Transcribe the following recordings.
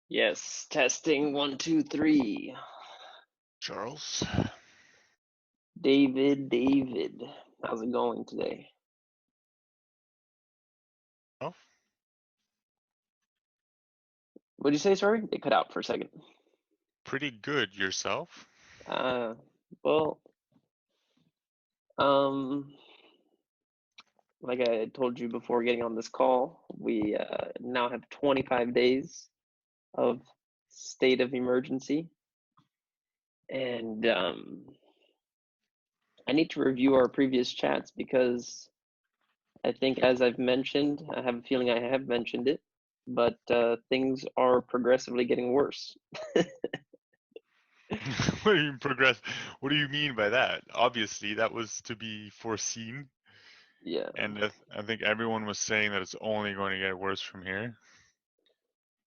Yes, testing 1, 2, 3. Charles. David, how's it going today? Oh, What'd you say, sorry? It cut out for a second. pretty good. Yourself? Uh, well, um, like I told you before getting on this call, we now have 25 days of state of emergency, and I need to review our previous chats because I think, as I've mentioned, I have a feeling I have mentioned it, but things are progressively getting worse. What do you mean progress? What do you mean by that? Obviously, that was to be foreseen, Yeah, and I think everyone was saying that it's only going to get worse from here.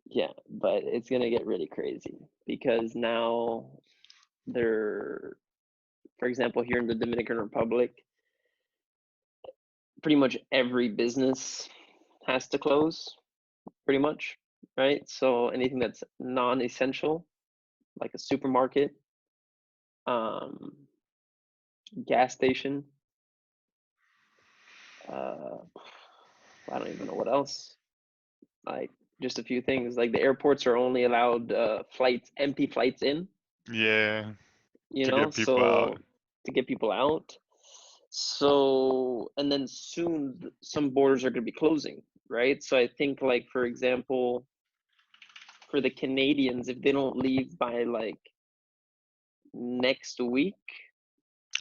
yeah, but it's gonna get really crazy because now they're, for example, here in the Dominican Republic, pretty much every business has to close, pretty much, right? So anything that's non-essential, like a supermarket, um, gas station, uh, I don't even know what else. Like just a few things. Like the airports are only allowed empty flights in, Yeah, to get people out. so to get people out. So, and then soon some borders are going to be closing, right? So I think, like, for example, for the Canadians, if they don't leave by like next week,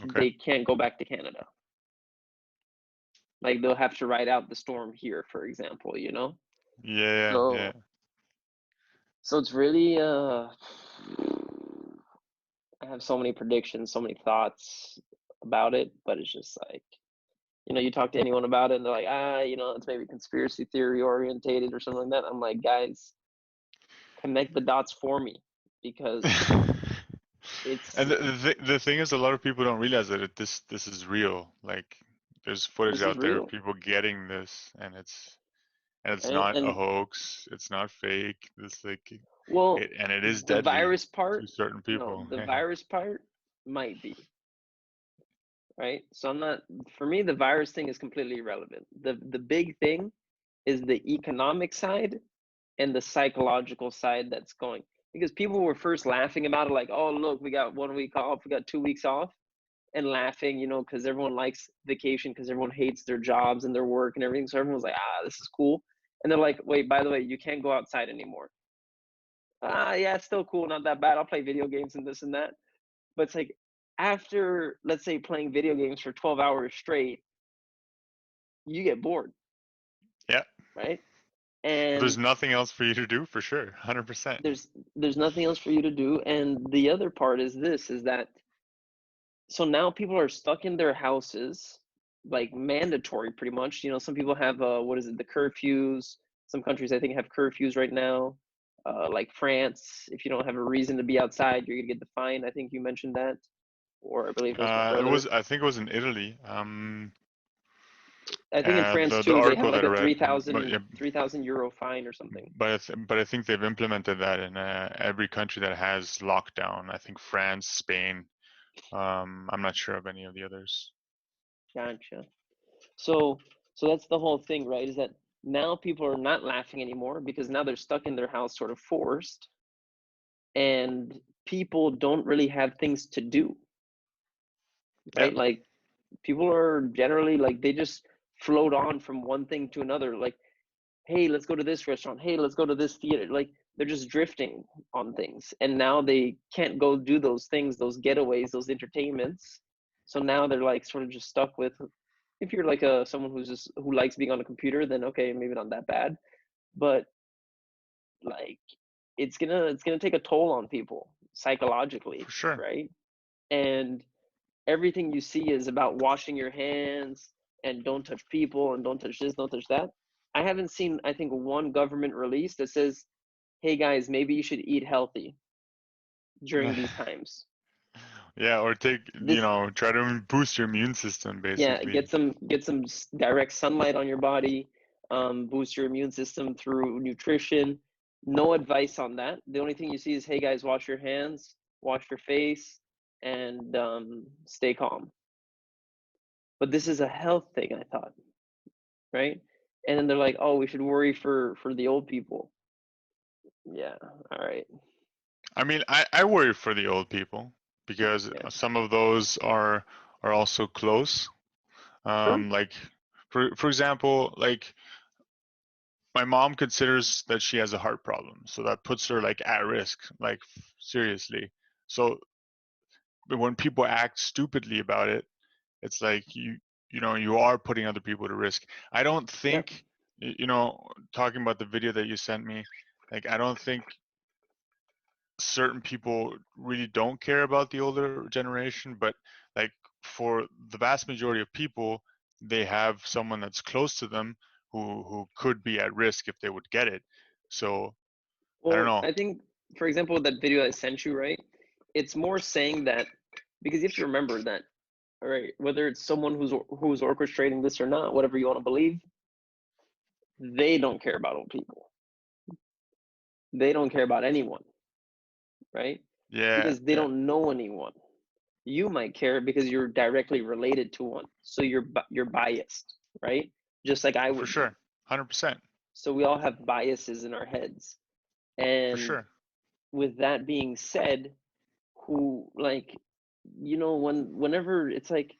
Okay. they can't go back to Canada. Like they'll have to ride out the storm here, for example. Yeah, yeah. So so it's really I have so many predictions, so many thoughts about it, but it's just like, you talk to anyone about it and they're like, it's maybe conspiracy theory orientated or something like that. I'm like, guys, connect the dots for me because it's And the thing is, a lot of people don't realize that this is real. Like, there's footage this is out there of real. people getting this, and it's Right? not a And hoax. It's not fake. It's like well, it is the deadly virus to part, certain no, people. the Yeah. virus part might be, right? So I'm not, for me, the virus thing is completely irrelevant. The big thing is the economic side and the psychological side that's going, because people were first laughing about it like, oh, look, we got 1 week off, we got 2 weeks off, and laughing, because everyone likes vacation because everyone hates their jobs and their work and everything. So everyone's like, this is cool. And they're like, wait, by the way, you can't go outside anymore. Yeah, it's still cool, not that bad. I'll play video games and this and that. But it's like, after, let's say, playing video games for 12 hours straight, you get bored, Yeah. right? There's And nothing else for you to do for sure. 100%. there's nothing else for you to do. And the other part is this, is that, so now people are stuck in their houses, like mandatory pretty much. Some people have what is it, the curfews. Some countries I think have curfews right now. Like France, if you don't have a reason to be outside, you're gonna get the fine. I think you mentioned that, or I believe it was my brother. I think it was in Italy. I think in France The too, they have article like that I a read, three but thousand yeah, 3,000 euro fine or something. but I think they've implemented that in every country that has lockdown. I think France, Spain. I'm not sure of any of the others. Gotcha. So so that's the whole thing, right? Is that now people are not laughing anymore because now they're stuck in their house, sort of forced, and people don't really have things to do, Yeah. right? Like people are generally like, they just float on from one thing to another. Like, hey, let's go to this restaurant. Hey, let's go to this theater. Like they're just drifting on things, and now they can't go do those things, those getaways, those entertainments. So now they're like sort of just stuck with. If you're like someone who likes being on a computer, then okay, maybe not that bad, but like it's gonna take a toll on people psychologically, For sure. right? And everything you see is about washing your hands and don't touch people and don't touch this, don't touch that. I haven't seen, I think, one government release that says, hey guys, maybe you should eat healthy during these times. Yeah, or This, try to boost your immune system, yeah, basically. get some direct sunlight on your body, boost your immune system through nutrition. No advice on that. The only thing you see is, hey guys, wash your hands, wash your face, and stay calm. But this is a health thing, I thought, right? And then they're like, oh, we should worry for the old people. Yeah, all right. I mean, I worry for the old people because Yeah. some of those are also close. Sure. Like for example, like my mom considers that she has a heart problem, so that puts her like at risk, like seriously. So but when people act stupidly about it, it's like you know you are putting other people at risk. I don't Yeah. think you know, talking about the video that you sent me, like I don't think certain people really don't care about the older generation, but like for the vast majority of people, they have someone that's close to them who could be at risk if they would get it. So I don't Well, know. I think, for example, that video I sent you, right? It's more saying that, because you have to remember that, all right, whether it's someone who's orchestrating this or not, whatever you want to believe, they don't care about old people. They don't care about anyone, right? Yeah, Because they yeah, don't know anyone. You might care because you're directly related to one, so you're biased, right? Just like I for would be. sure, 100%, So we all have biases in our heads. for And sure. with that being said, who like, whenever it's like,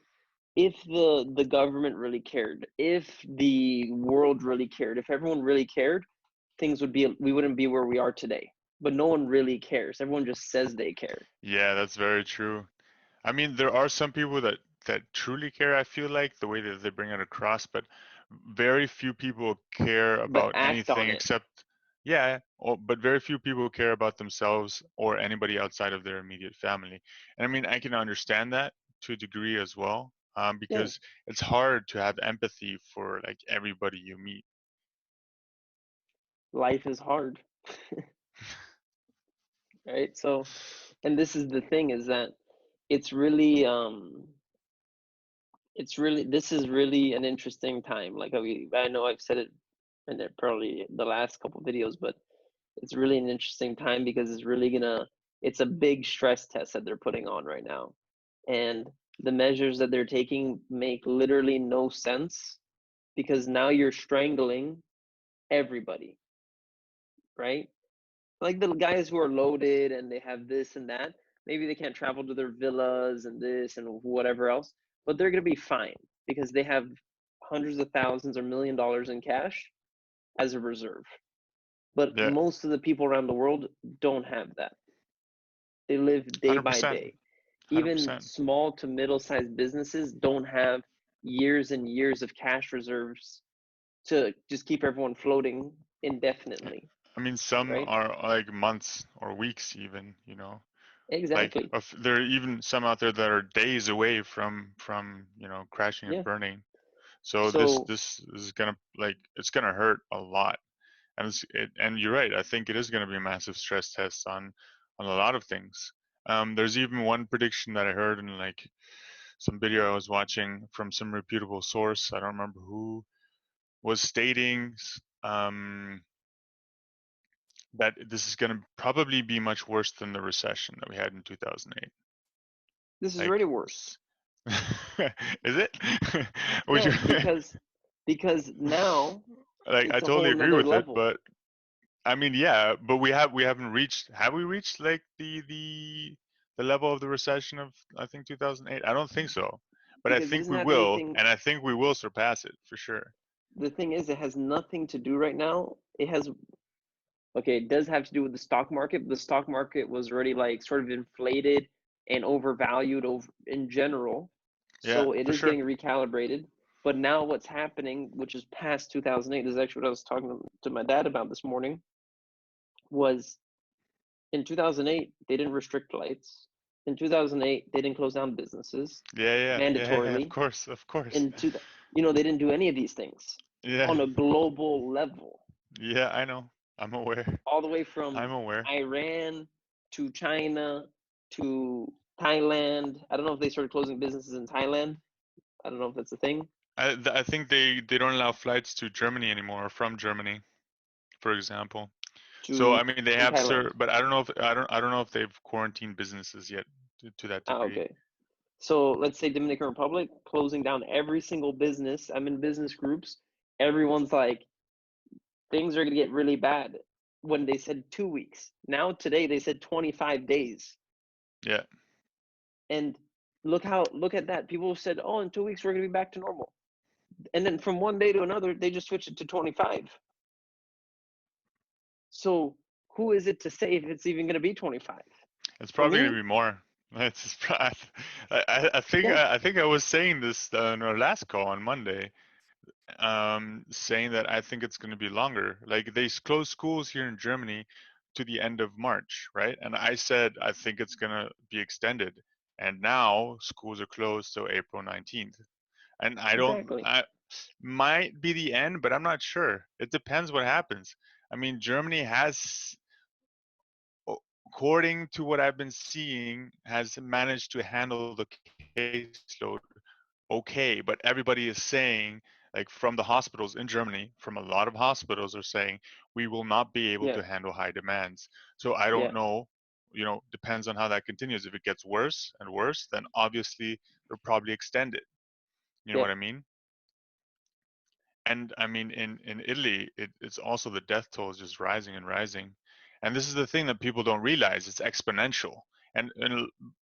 if the government really cared, if the world really cared, if everyone really cared, things would be we wouldn't be where we are today. But no one really cares. Everyone just says they care. Yeah, that's very true. I mean, there are some people that truly care, I feel like, the way that they bring it across, but very few people care But about act anything on it. except, yeah, but very few people care about themselves or anybody outside of their immediate family. And I mean, I can understand that to a degree as well, Yeah, because it's hard to have empathy for like everybody you meet. life is hard, right? So, and this is the thing, is that it's really this is really an interesting time. Like I know I've said it in probably the last couple videos, but it's really an interesting time because it's a big stress test that they're putting on right now. And the measures that they're taking make literally no sense, because now you're strangling everybody, right? Like the guys who are loaded and they have this and that, maybe they can't travel to their villas and this and whatever else, but they're going to be fine because they have hundreds of thousands or $1 million in cash as a reserve. But Yeah, most of the people around the world don't have that. They live day by 100%, day. Even 100%. small to middle sized businesses don't have years and years of cash reserves to just keep everyone floating indefinitely, I mean, some right? are like months or weeks even, you know. Like Exactly. there are even some out there that are days away from you know crashing and Yeah. burning. So So this is gonna like it's gonna hurt a lot, and and you're right. I think it is gonna be a massive stress test on a lot of things. There's even one prediction that I heard in like some video I was watching from some reputable source. I don't remember who was stating um, that this is going to probably be much worse than the recession that we had in 2008. this is Like, already worse. is it? Would Yeah, you because now like? I it's a totally whole agree nother with it, level. but I mean, yeah, but we haven't reached. Have we reached like the level of the recession of I think 2008? I don't think so, but I Because it think doesn't we have will, anything. and I think we will surpass it for sure. The thing is, it has nothing to do right now. It has, okay, it does have to do with the stock market, but the stock market was already like sort of inflated and overvalued in general. Yeah, So it for is sure. getting recalibrated. But now what's happening, which is past 2008, this is actually what I was talking to my dad about this morning, was in 2008, they didn't restrict flights. In 2008, they didn't close down businesses Yeah. Of mandatorily. course, of course. Into the, they didn't do any of these things Yeah, on a global level, yeah. I know. I'm aware. all the way I'm from aware. Iran to China to Thailand. I don't know if they started closing businesses in Thailand. I don't know if that's a thing. I think they don't allow flights to Germany anymore or from Germany, for example. So to I mean, they in have Thailand. but I don't know if they've quarantined businesses yet to that Ah, degree. okay. So let's say Dominican Republic closing down every single business. I'm in business groups. Everyone's like, things are gonna get really bad. When they said 2 weeks, now today they said 25 days. Yeah. And look at that. People said, oh, in 2 weeks we're gonna be back to normal. And then from one day to another, they just switched it to 25. So who is it to say if it's even gonna be 25? It's For probably gonna me, be more. It's just, yeah, I think I was saying this in our last call on Monday, saying that I think it's going to be longer. Like they closed schools here in Germany to the end of March, right? And I said I think it's going to be extended, and now schools are closed till April 19th. And exactly. I might be the end, but I'm not sure. It depends what happens. I mean, Germany has, according to what I've been seeing, has managed to handle the caseload okay, but everybody is saying, like from the hospitals in Germany, from a lot of hospitals are saying, we will not be able Yeah, to handle high demands. So I yeah, don't know, depends on how that continues. If it gets worse and worse, then obviously they'll probably extend it. You know yeah. what I mean? And I mean, in Italy, it's also the death toll is just rising and rising. And this is the thing that people don't realize, it's exponential. And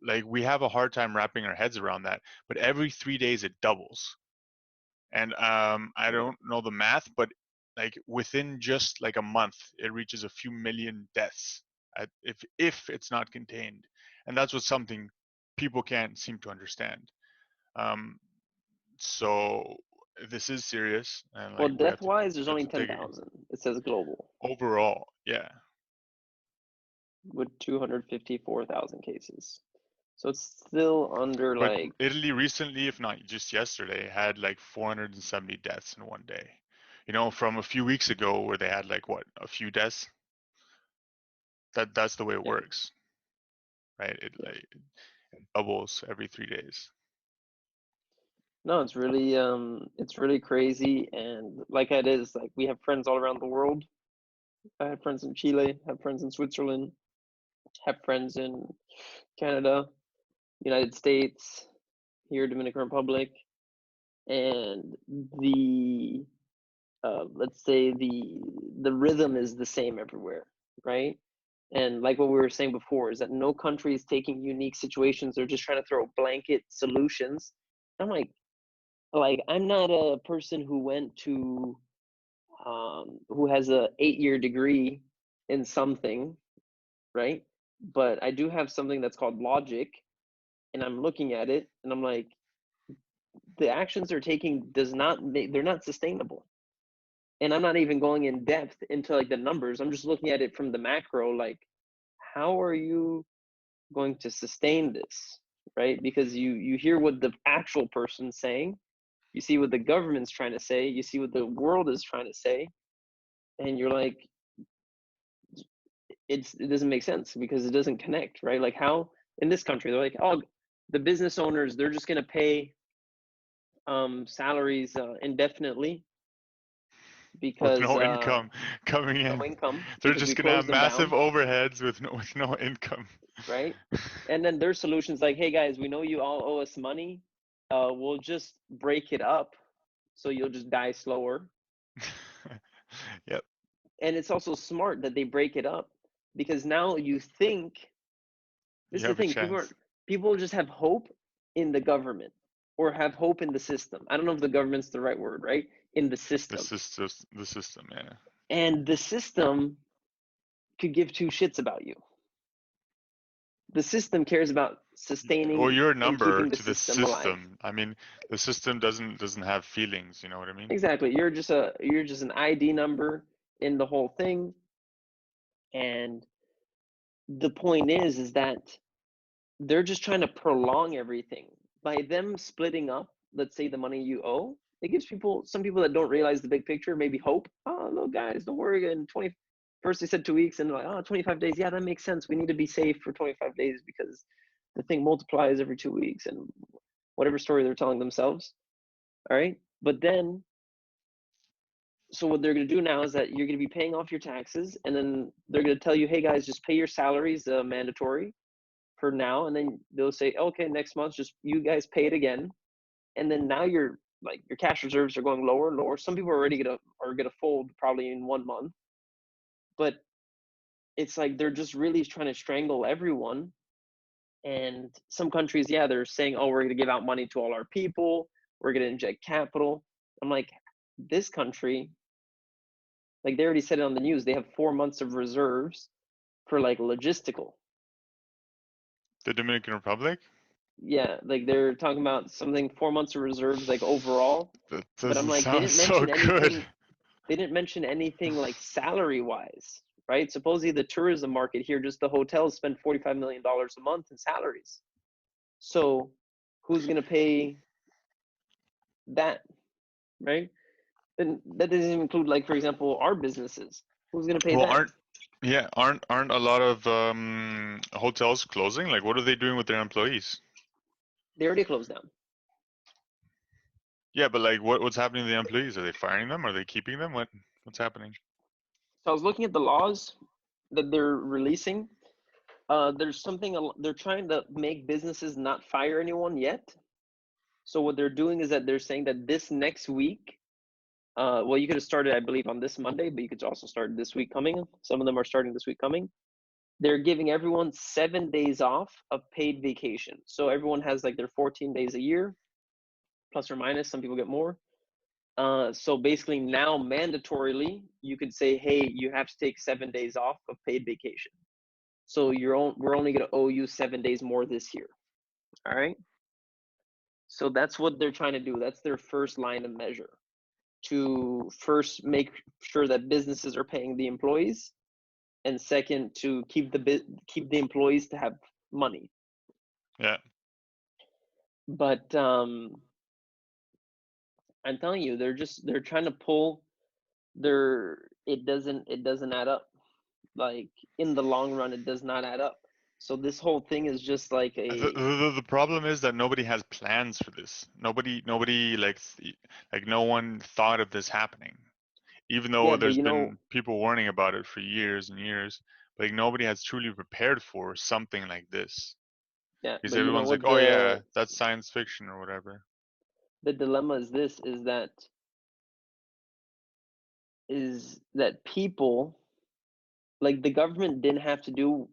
like we have a hard time wrapping our heads around that, but every 3 days it doubles. And I Yeah. don't know the math, but like within just like a month, it reaches a few million deaths if it's not contained, and that's what something people can't seem to understand. Um, so this is serious, and Well, like death wise, there's we have only to take it 10,000. It says global overall. Yeah, with 254,000 cases. So it's still under but like, Italy recently, if not just yesterday, had like 470 deaths in one day. From a few weeks ago where they had like what a few deaths. That's the way it yeah, works, right? It yeah. like it doubles every 3 days. No, it's really crazy. And like it is, like we have friends all around the world. I have friends in Chile, have friends in Switzerland, have friends in Canada, United States, here, Dominican Republic, and the let's say the rhythm is the same everywhere, right? And like what we were saying before, is that no country is taking unique situations. They're just trying to throw blanket solutions. I'm like I'm not a person who went to who has a 8-year degree in something, right? But I do have something that's called logic, and I'm looking at it, and I'm like, the actions they're taking they're not sustainable. And I'm not even going in depth into like the numbers. I'm just looking at it from the macro, like how are you going to sustain this, right? Because you hear what the actual person's saying, you see what the government's trying to say, you see what the world is trying to say, and you're like, it doesn't make sense because it doesn't connect, right? Like how in this country they're like, oh, the business owners, they're just going to pay salaries indefinitely With because no income coming no in, income they're because we just gonna have closed them massive down, overheads with no income. right? And then their solutions like, hey guys, we know you all owe us money. We'll just break it up so you'll just die slower. Yep, And it's also smart that they break it up because now you think this you is the have a thing, chance. people just have hope in the government or have hope in the system. I don't know if the government's the right word, right? In the system. This is just the system, yeah. And the system could give two shits about you. The system cares about Well, sustaining you're a and number keeping the to the system alive. system. I mean, the system doesn't have feelings. You know what I mean? Exactly. You're just an ID number in the whole thing. And the point is that they're just trying to prolong everything. By them splitting up, let's say the money you owe, it gives some people that don't realize the big picture, maybe hope. Oh, look, guys, don't worry. In 20, first they said 2 weeks, and they're like, oh, 25 days. Yeah, that makes sense. We need to be safe for 25 days because the thing multiplies every 2 weeks, and whatever story they're telling themselves. All right. But then So what they're going to do now is that you're going to be paying off your taxes, and then they're going to tell you, hey guys, just pay your salaries, mandatory for now, and then they'll say, okay, next month, just you guys pay it again, and then now you're like your cash reserves are going lower and lower. Some people are already gonna fold probably in 1 month, but it's like they're just really trying to strangle everyone. And some countries, yeah, they're saying, oh, we're going to give out money to all our people, we're going to inject capital. I'm like, this country, like they already said it on the news, they have 4 months of reserves for like logistical. The Dominican Republic? Yeah, like they're talking about something 4 months of reserves like overall. That But I'm doesn't like, they sound didn't so mention good. anything. They didn't mention anything like salary wise, right? Supposedly the tourism market here, just the hotels spend $45 million a month in salaries. So who's going to pay that, right? And that doesn't even include, like, for example, our businesses. Who's going to pay Well, that? aren't a lot of hotels closing? Like, what are they doing with their employees? They already closed down. Yeah, but like, what's happening to the employees? Are they firing them? Are they keeping them? What's happening? So I was looking at the laws that they're releasing. There's something they're trying to make businesses not fire anyone yet. So what they're doing is that they're saying that this next week, well, you could have started, I believe, on this Monday, but you could also start this week coming. Some of them are starting this week coming. They're giving everyone 7 days off of paid vacation. So everyone has like their 14 days a year, plus or minus. Some people get more. So basically now mandatorily, you could say, hey, you have to take 7 days off of paid vacation. So we're only going to owe you 7 days more this year. All right. So that's what they're trying to do. That's their first line of measure, to first make sure that businesses are paying the employees, and second, to keep the employees to have money. Yeah. But I'm telling you, they're trying to pull it doesn't add up. Like in the long run, it does not add up. So this whole thing is just like The problem is that nobody has plans for this. Nobody like no one thought of this happening. Even yeah, though but there's been people warning about it for years and years, like nobody has truly prepared for something like this. yeah, Because but you know everyone's like, what "Oh yeah, that's science fiction or whatever." the dilemma is this is that people, like, the government didn't have to do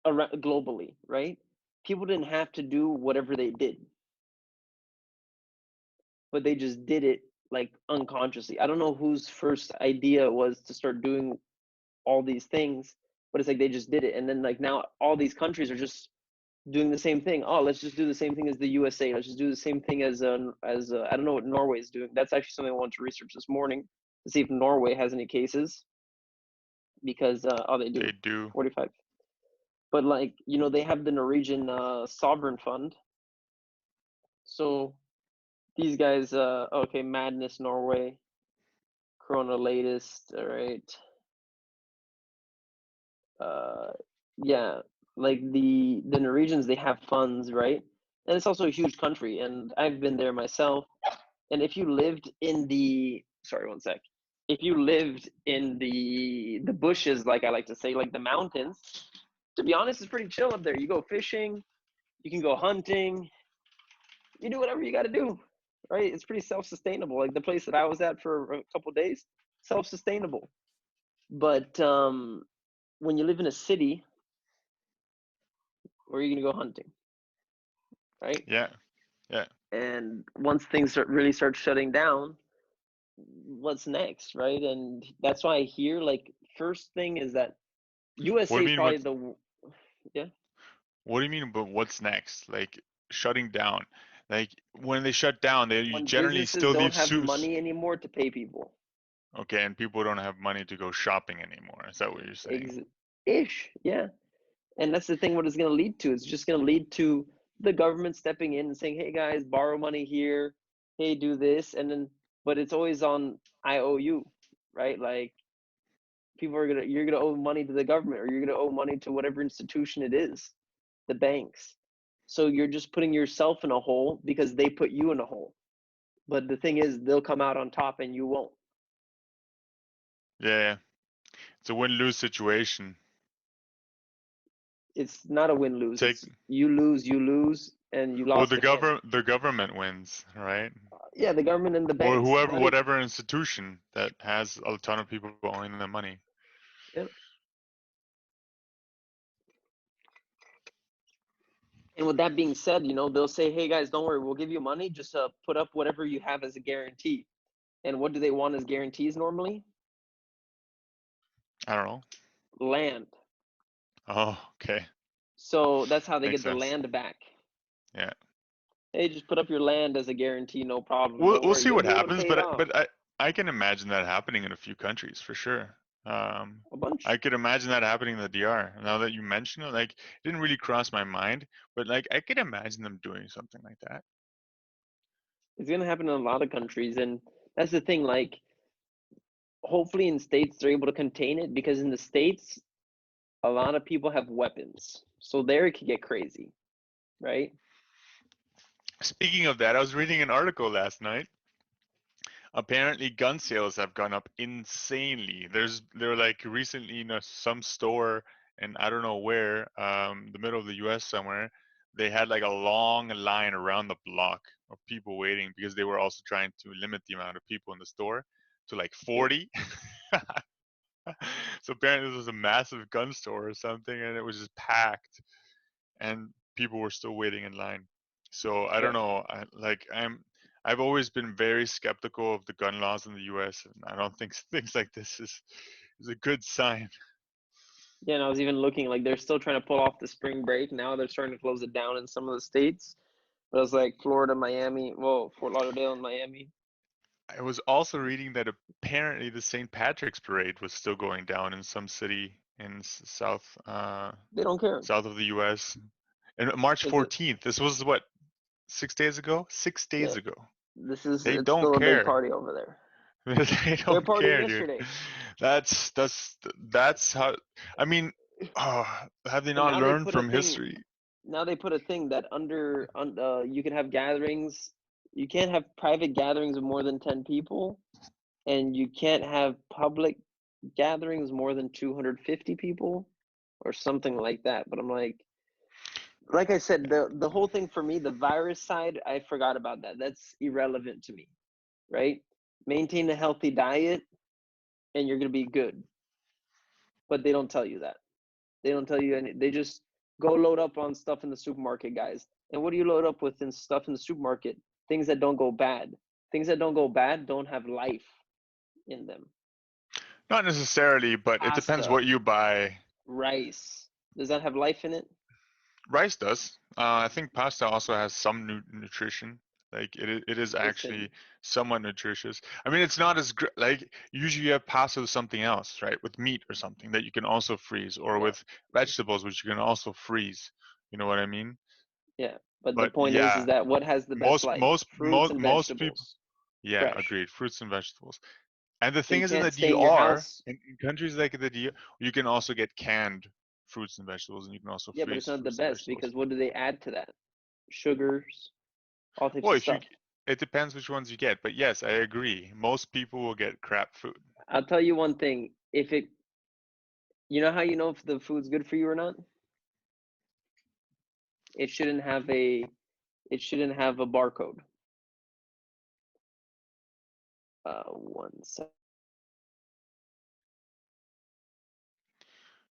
around globally, right? People didn't have to do whatever they did, but they just did it like unconsciously. I don't know whose first idea was to start doing all these things, but it's like they just did it, and then like now all these countries are just doing the same thing. Oh, let's just do the same thing as the USA. Let's just do the same thing as I don't know what Norway is doing. That's actually something I wanted to research this morning to see if Norway has any cases, because oh, they do They do. 45. But like, they have the Norwegian sovereign fund. So these guys, okay, Madness Norway, Corona latest, all right. Uh, yeah, like the Norwegians, they have funds, right? And it's also a huge country, and I've been there myself. And if you lived in the, sorry, one sec. If you lived in the bushes, like I like to say, like the mountains, to be honest, it's pretty chill up there. You go fishing, you can go hunting, you do whatever you got to do, right? It's pretty self-sustainable. Like the place that I was at for a couple of days, self-sustainable. But when you live in a city, where are you gonna go hunting, right? Yeah. Yeah. And once things really start shutting down, what's next, right? And that's why I hear, like, first thing is that What do USA you is mean? probably the, yeah. What do you mean? But what's next? Like shutting down? Like when they shut down, they When generally businesses still don't leave have suits. money anymore to pay people. Okay, and people don't have money to go shopping anymore. Is that what you're saying? Ish, yeah. And that's the thing, what it's going to lead to. It's just going to lead to the government stepping in and saying, hey guys, borrow money here, hey, do this. And then, but it's always on IOU, right? Like, you're gonna owe money to the government, or you're gonna owe money to whatever institution it is, the banks. So you're just putting yourself in a hole because they put you in a hole. But the thing is, they'll come out on top and you won't. Yeah, it's a win-lose situation. It's not a win-lose. Take It's you lose, and you well, lost again. the government wins, right? Yeah, the government and the Or banks. whoever, That is, whatever institution that has a ton of people owing them money. yeah. And with that being said, they'll say, "Hey guys, don't worry, we'll give you money. Just put up whatever you have as a guarantee." And what do they want as guarantees normally? I don't know. Land. Oh, okay, So that's how they makes get the sense. land back. Yeah, Hey, just put up your land as a guarantee, no problem. we'll Don't we'll worry, see you'll what be able to happens, pay it but off. I can imagine that happening in a few countries for sure. A bunch. I could imagine that happening in the DR. Now that you mention it, like, it didn't really cross my mind, but like I could imagine them doing something like that. It's gonna happen in a lot of countries, and that's the thing. Like, hopefully in states they're able to contain it, because in the states a lot of people have weapons, so there it could get crazy, right? Speaking of that, I was reading an article last night. Apparently, gun sales have gone up insanely. There like recently in some store and I don't know where, the middle of the U.S. somewhere, they had like a long line around the block of people waiting because they were also trying to limit the amount of people in the store to like Yeah. 40. So apparently this was a massive gun store or something, and it was just packed, and people were still waiting in line. So I Yeah. don't know. I've always been very skeptical of the gun laws in the U.S., and I don't think things like this is a good sign. Yeah, and I was even looking, like, they're still trying to pull off the spring break. Now they're starting to close it down in some of the states. But it was like Florida, Miami, well, Fort Lauderdale and Miami. I was also reading that apparently the St. Patrick's Parade was still going down in some city in They don't care. south of the U.S. And March Is it? 14th. This was what, 6 days ago? Six Yeah. days ago. They It's don't still a big care. party over there. They They're don't partying care, dude. yesterday. That's how. I mean, oh, have they And not now they learned put a from thing. history? Now they put a thing that you can have gatherings. You can't have private gatherings of more than 10 people, and you can't have public gatherings more than 250 people, or something like that. But I'm like I said, the whole thing for me, the virus side, I forgot about that. That's irrelevant to me, right? Maintain a healthy diet, and you're gonna be good. But they don't tell you that. They don't tell you any. They just go load up on stuff in the supermarket, guys. And what do you load up with in stuff in the supermarket? Things that don't go bad. Things that don't go bad don't have life in them. Not necessarily, but it depends Pasta, what you buy. rice. Does that have life in it? Rice does. I think pasta also has some nutrition. Like it is Listen, actually somewhat nutritious. I mean, it's not as like usually you have pasta with something else, right? With meat or something that you can also freeze, or yeah, with vegetables which you can also freeze. You know what I mean? yeah. But the But point is yeah, that what has the best life? Fruits and most people. vegetables, Yeah, fresh. agreed. Fruits and vegetables. And the So thing you is, in the can't stay in your DR, house. in countries like the DR, you can also get canned fruits and vegetables, and you can also Yeah, but it's freeze not the fruits and best, vegetables. because what do they add to that? Sugars, all types Well, of if you, stuff. it depends which ones you get, but yes, I agree. Most people will get crap food. I'll tell you one thing. If it, you know how you know if the food's good for you or not? It shouldn't have a, it shouldn't have a barcode. One sec.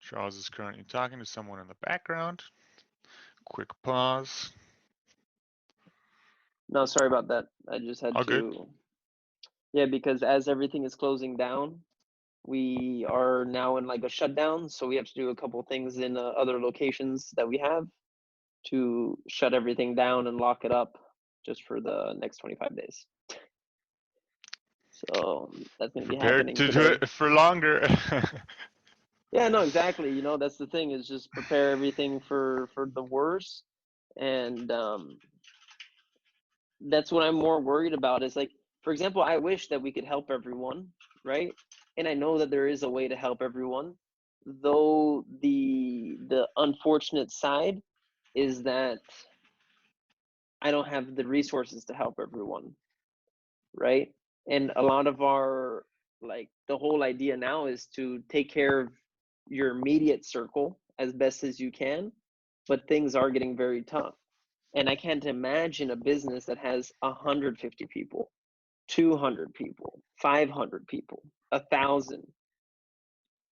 Charles is currently talking to someone in the background. Quick pause. No, sorry about that. I just had All good. to. Yeah, because as everything is closing down, we are now in like a shutdown, so we have to do a couple things in other locations that we have to shut everything down and lock it up just for the next 25 days. So that's going to be Prepared happening to do today. it for longer. Yeah, no, exactly. That's the thing, is just prepare everything for the worst. And that's what I'm more worried about, is like, for example, I wish that we could help everyone, right? And I know that there is a way to help everyone, though the unfortunate side is that I don't have the resources to help everyone, right? And a lot of our, like, the whole idea now is to take care of your immediate circle as best as you can, but things are getting very tough. And I can't imagine a business that has 150 people, 200 people, 500 people, 1,000,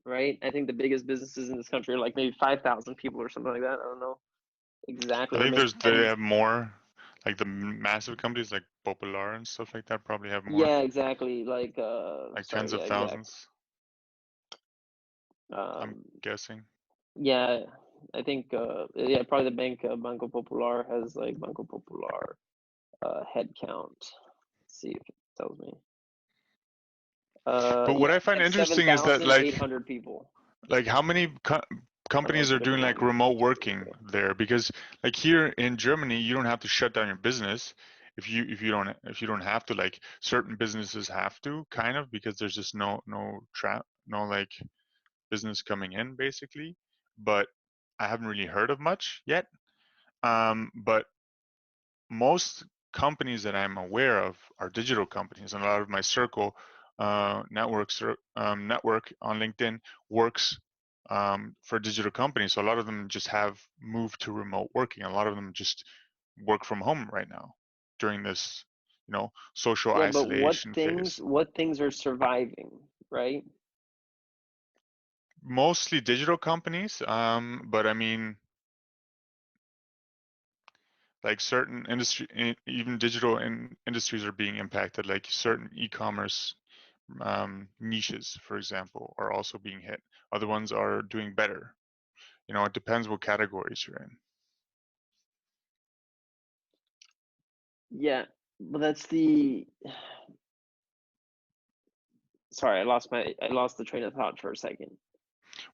right? I think the biggest businesses in this country are like maybe 5,000 people or something like that. I don't know I exactly, or think maybe they tens. have more, like the massive companies like Popular and stuff like that probably have more, Yeah, exactly. like tens Sorry, of yeah, exactly. thousands, I'm guessing. Yeah, I think yeah, probably the bank Banco Popular has like Banco Popular head count. Let's see if it tells me. But what Yeah, I find like interesting is that 7,800 people. like how many I don't know, companies it's a are doing different like one. remote working there? Because like here in Germany, you don't have to shut down your business if you don't have to. Like certain businesses have to kind of because there's just no like business coming in basically. But I haven't really heard of much yet. But most companies that I'm aware of are digital companies, and a lot of my circle network on LinkedIn works for digital companies. So a lot of them just have moved to remote working. A lot of them just work from home right now during this, social Yeah, but isolation phase. what things are surviving, right? Mostly digital companies, but I mean, like certain industry, even digital industries are being impacted. Like certain e-commerce niches, for example, are also being hit. Other ones are doing better. It depends what categories you're in. Yeah, but that's the. Sorry, I lost the train of thought for a second.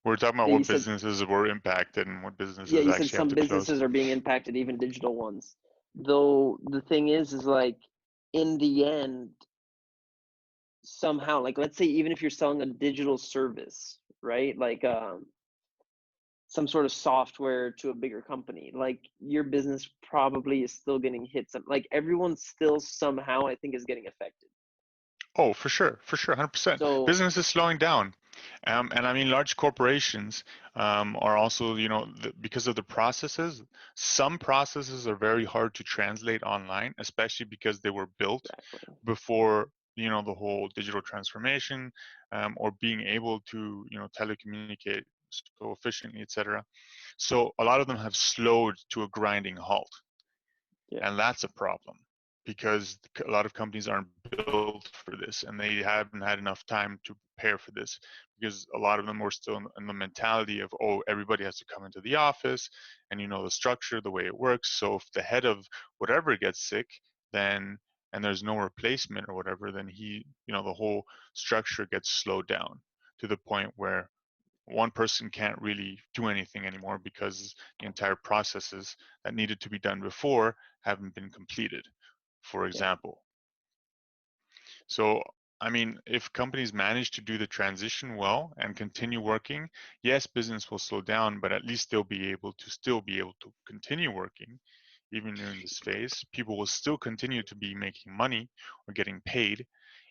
We're talking about Yeah, you what said businesses were impacted and what yeah, businesses you said actually have some to close. businesses are being impacted, even digital ones. Though the thing is like in the end, somehow, like let's say even if you're selling a digital service, right? Like some sort of software to a bigger company, like your business probably is still getting hit. Like everyone still somehow I think is getting affected. Oh, for sure, 100%. So Business is slowing down, and I mean large corporations are also, because of the processes. Some processes are very hard to translate online, especially because they were built exactly. before the whole digital transformation, or being able to telecommunicate so efficiently, etc. So a lot of them have slowed to a grinding halt. Yeah. And that's a problem because a lot of companies aren't built for this and they haven't had enough time to prepare for this because a lot of them were still in the mentality of, oh, everybody has to come into the office and the structure, the way it works. So if the head of whatever gets sick, then and there's no replacement or whatever, then the whole structure gets slowed down to the point where one person can't really do anything anymore because the entire processes that needed to be done before haven't been completed, for Yeah. example. So, I mean, if companies manage to do the transition well and continue working, yes, business will slow down, but at least they'll be able to still be able to continue working even during this phase. People will still continue to be making money or getting paid.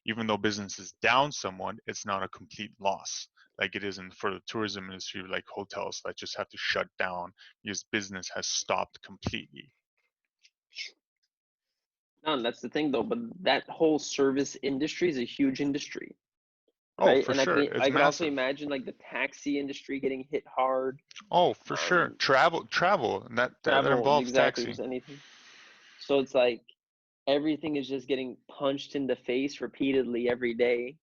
Even though business is down somewhat, it's not a complete loss like it is for the tourism industry, like hotels that just have to shut down because business has stopped completely. No, and that's the thing though. But that whole service industry is a huge industry, Oh, right? for And sure. I It's could also massive. imagine like the taxi industry getting hit hard. Oh, for sure. Um, Travel, and that Travel, involves exactly, taxi. just anything. So it's like everything is just getting punched in the face repeatedly every day,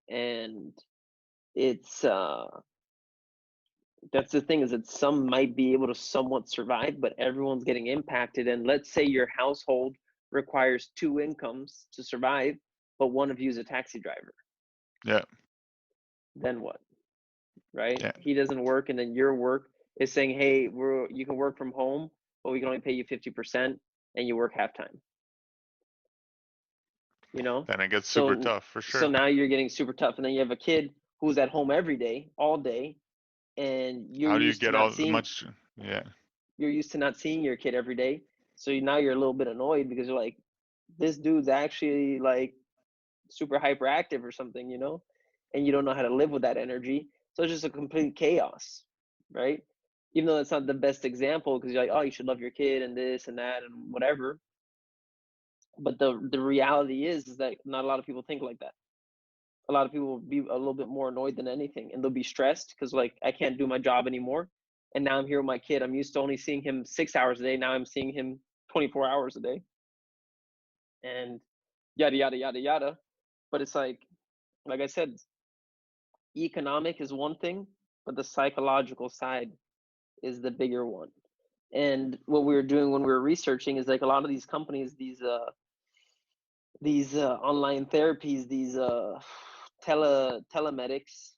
and it's that's the thing is that some might be able to somewhat survive, but everyone's getting impacted. And let's say your household requires two incomes to survive, but one of you is a taxi driver. Yeah, Then what? Right? yeah. He doesn't work, and then your work is saying, "Hey, you can work from home, but we can only pay you 50%, and you work half time." You know, Then it gets super so tough for so sure. now you're getting super tough, and then you have a kid who's at home every day, all day, and How do you get all much? Yeah, you're used to not seeing your kid every day. So now you're a little bit annoyed because you're like, this dude's actually like super hyperactive or something, you know? and you don't know how to live with that energy. So it's just a complete chaos, right? Even though that's not the best example, because you're like, oh, you should love your kid and this and that and whatever. But the reality is that not a lot of people think like that. A lot of people will be a little bit more annoyed than anything, and they'll be stressed because, like, I can't do my job anymore, and now I'm here with my kid. I'm used to only seeing him 6 hours a day. Now I'm seeing him 24 hours a day, and yada yada yada yada. But it's like I said, economic is one thing, but the psychological side is the bigger one. And what we were doing when we were researching is, like, a lot of these companies, these online therapies, these telemedics,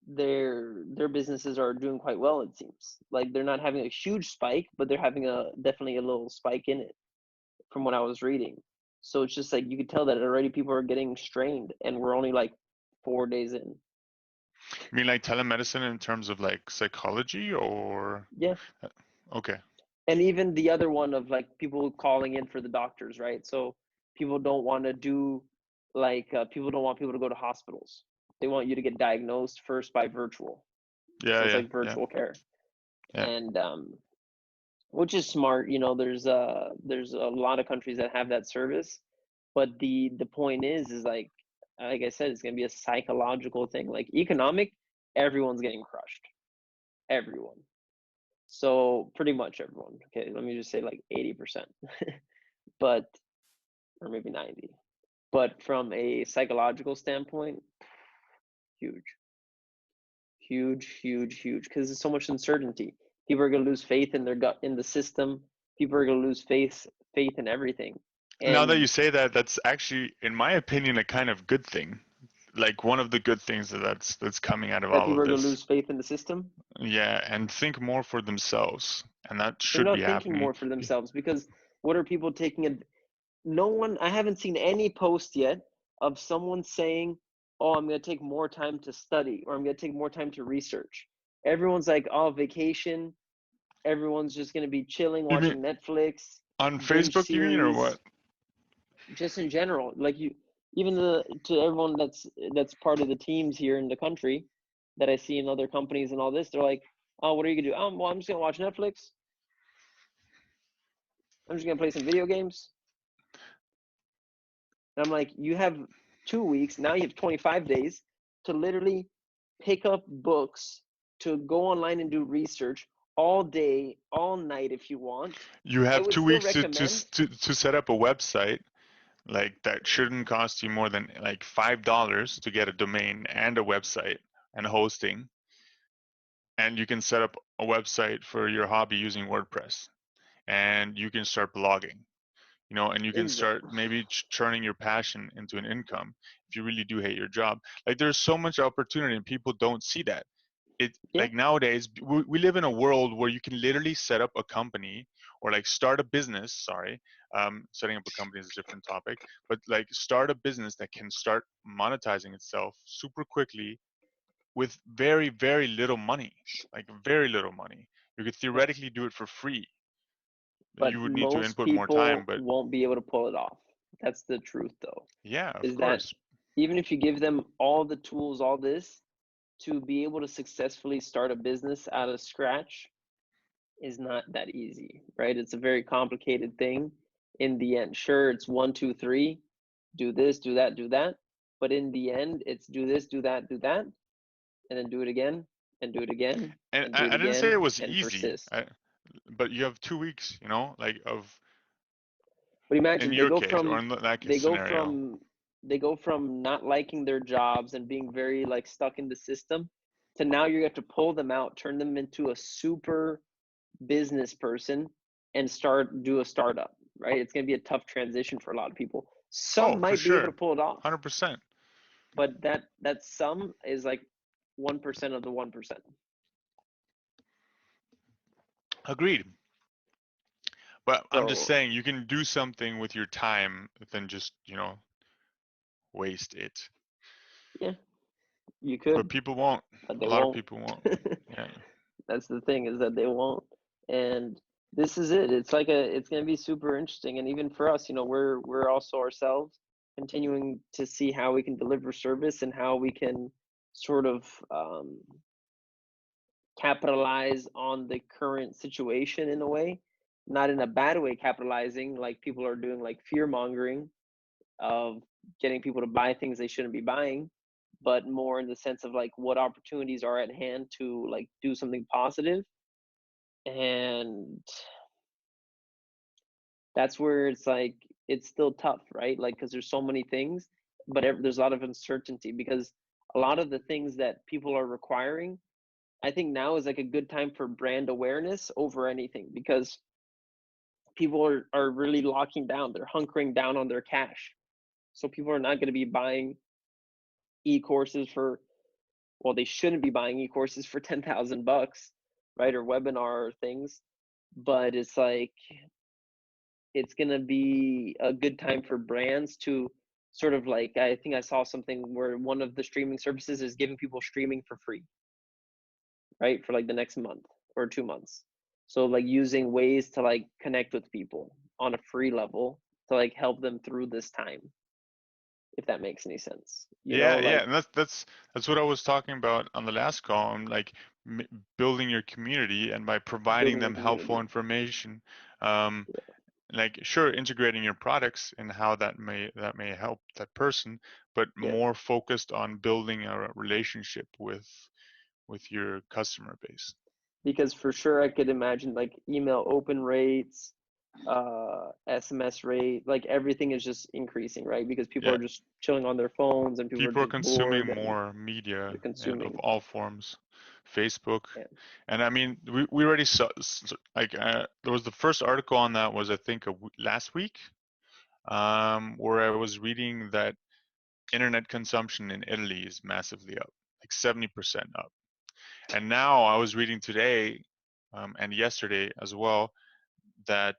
their businesses are doing quite well, it seems. Like, they're not having a huge spike, but they're having definitely a little spike in it from what I was reading. So it's just like you could tell that already people are getting strained, and we're only like 4 days in. You mean like telemedicine in terms of like psychology, or? Yeah. Okay. And even the other one of, like, people calling in for the doctors, right? So people don't want to do, like, people don't want people to go to hospitals. They want you to get diagnosed first by virtual. Yeah, So it's yeah, like virtual care. yeah. And which is smart. There's a lot of countries that have that service, but the point is like I said, it's going to be a psychological thing. Like, economic, everyone's getting crushed. Everyone. So pretty much everyone. Okay, let me just say like 80%. But, or maybe 90. But from a psychological standpoint, huge. Huge, huge, huge, because there's so much uncertainty. People are going to lose faith in their gut, in the system. People are going to lose faith in everything. Now that And you say that, that's actually, in my opinion, a kind of good thing. Like one of the good things that's coming out of that all people of are going to this. lose faith in the system. Yeah, and think more for themselves, and that They're should be not thinking happening. more for themselves, because what are people taking it? No one, I haven't seen any post yet of someone saying, oh, I'm going to take more time to study, or I'm going to take more time to research. Everyone's like, oh, vacation. Everyone's just going to be chilling, You mean watching Netflix, on binge Facebook, you mean, or series, what? just in general. Like, even to everyone that's part of the teams here in the country that I see in other companies and all this, they're like, oh, what are you going to do? Well, I'm just going to watch Netflix. I'm just going to play some video games. And I'm like, you have 2 weeks, now you have 25 days to literally pick up books, to go online and do research all day, all night if you want. You I have would 2 still weeks recommend. to set up a website. Like that shouldn't cost you more than like $5 to get a domain and a website and hosting. And you can set up a website for your hobby using WordPress, and you can start blogging, and you can start maybe turning your passion into an income if you really do hate your job. Like there's so much opportunity and people don't see that. Yeah, Like nowadays we live in a world where you can literally set up a company, or like start a business. Sorry, setting up a company is a different topic, but like start a business that can start monetizing itself super quickly with very, very little money. Like very little money. You could theoretically do it for free. but You would need to most input more time, people but won't be able to pull it off. That's the truth, though, yeah, of is that course. even if you give them all the tools, all this, to be able to successfully start a business out of scratch is not that easy, right? It's a very complicated thing in the end. Sure, it's 1, 2, 3, do this, do that, do that. But in the end, it's do this, do that, and then do it again, and do it again, And and do it I didn't say again, it was and easy, persist. but you have 2 weeks, like of, But in imagine your case, or in that they case go scenario. from they go from not liking their jobs and being very, like, stuck in the system, to now you have to pull them out, turn them into a super business person, and do a startup, right? It's going to be a tough transition for a lot of people. Oh, Some for might be able to sure. pull it off, 100%. but that some is like 1% of the 1%. Agreed. But I'm just So saying you can do something with your time than just, waste it. yeah, you But could, people won't. but A they lot of won't. people won't. Yeah. That's the thing, is that they won't. And this is it. It's going to be super interesting. And even for us, we're also ourselves. continuing to see how we can deliver service and how we can sort of capitalize on the current situation in a way, not in a bad way capitalizing like people are doing, like fear mongering of getting people to buy things they shouldn't be buying, but more in the sense of like what opportunities are at hand to like do something positive. And that's where it's like it's still tough, right? Like because there's so many things, but there's a lot of uncertainty because a lot of the things that people are requiring, I think now is like a good time for brand awareness over anything because people are really locking down. They're hunkering down on their cash. So people are not going to be buying e-courses for, well, they shouldn't be buying e-courses for 10,000 bucks, right? Or webinar things. But it's like, it's going to be a good time for brands to sort of like, I think I saw something where one of the streaming services is giving people streaming for free, right? For like the next month or 2 months. So like using ways to like connect with people on a free level to like help them through this time, if that makes any sense. You know, Yeah, like and that's what I was talking about on the last call. I'm like building your community, and by providing building a them helpful community. information, um, like sure integrating your products and how that may help that person, but Yeah. more focused on building a relationship with your customer base. Because for sure I could imagine like email open rates, SMS rate, like everything is just increasing, right? Because people Yeah, are just chilling on their phones and people are people are just bored consuming and more media they're and of consuming. all forms, Facebook, Yeah. and I mean we already saw like there was the first article on that was I think last week, where I was reading that internet consumption in Italy is massively up, like 70% up. And now I was reading today, and yesterday as well, that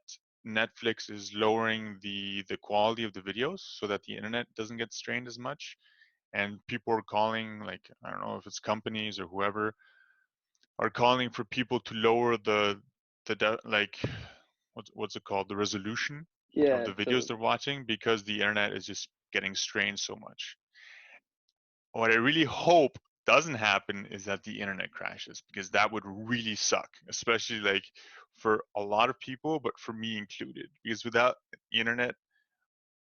Netflix is lowering the quality of the videos so that the internet doesn't get strained as much. And people are calling, like I don't know if it's companies or whoever, are calling for people to lower like what's it called, the resolution of Yeah. the videos To they're watching because the internet is just getting strained so much. What I really hope doesn't happen is that the internet crashes because that would really suck, especially like for a lot of people, but for me included. Because without the internet,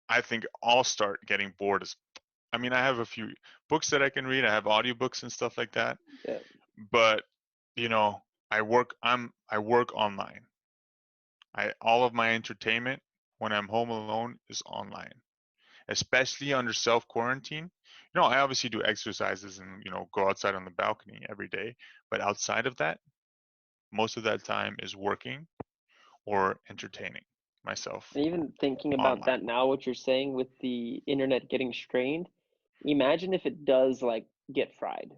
I think I'll start getting bored as I mean, I have a few books that I can read. I have audiobooks and stuff like that. yeah. But, you know, I work online. All of my entertainment when I'm home alone is online, especially under self quarantine. You know, I obviously do exercises and, go outside on the balcony every day. But outside of that, most of that time is working or entertaining myself And even thinking about online. that now, what you're saying with the internet getting strained, imagine if it does like get fried,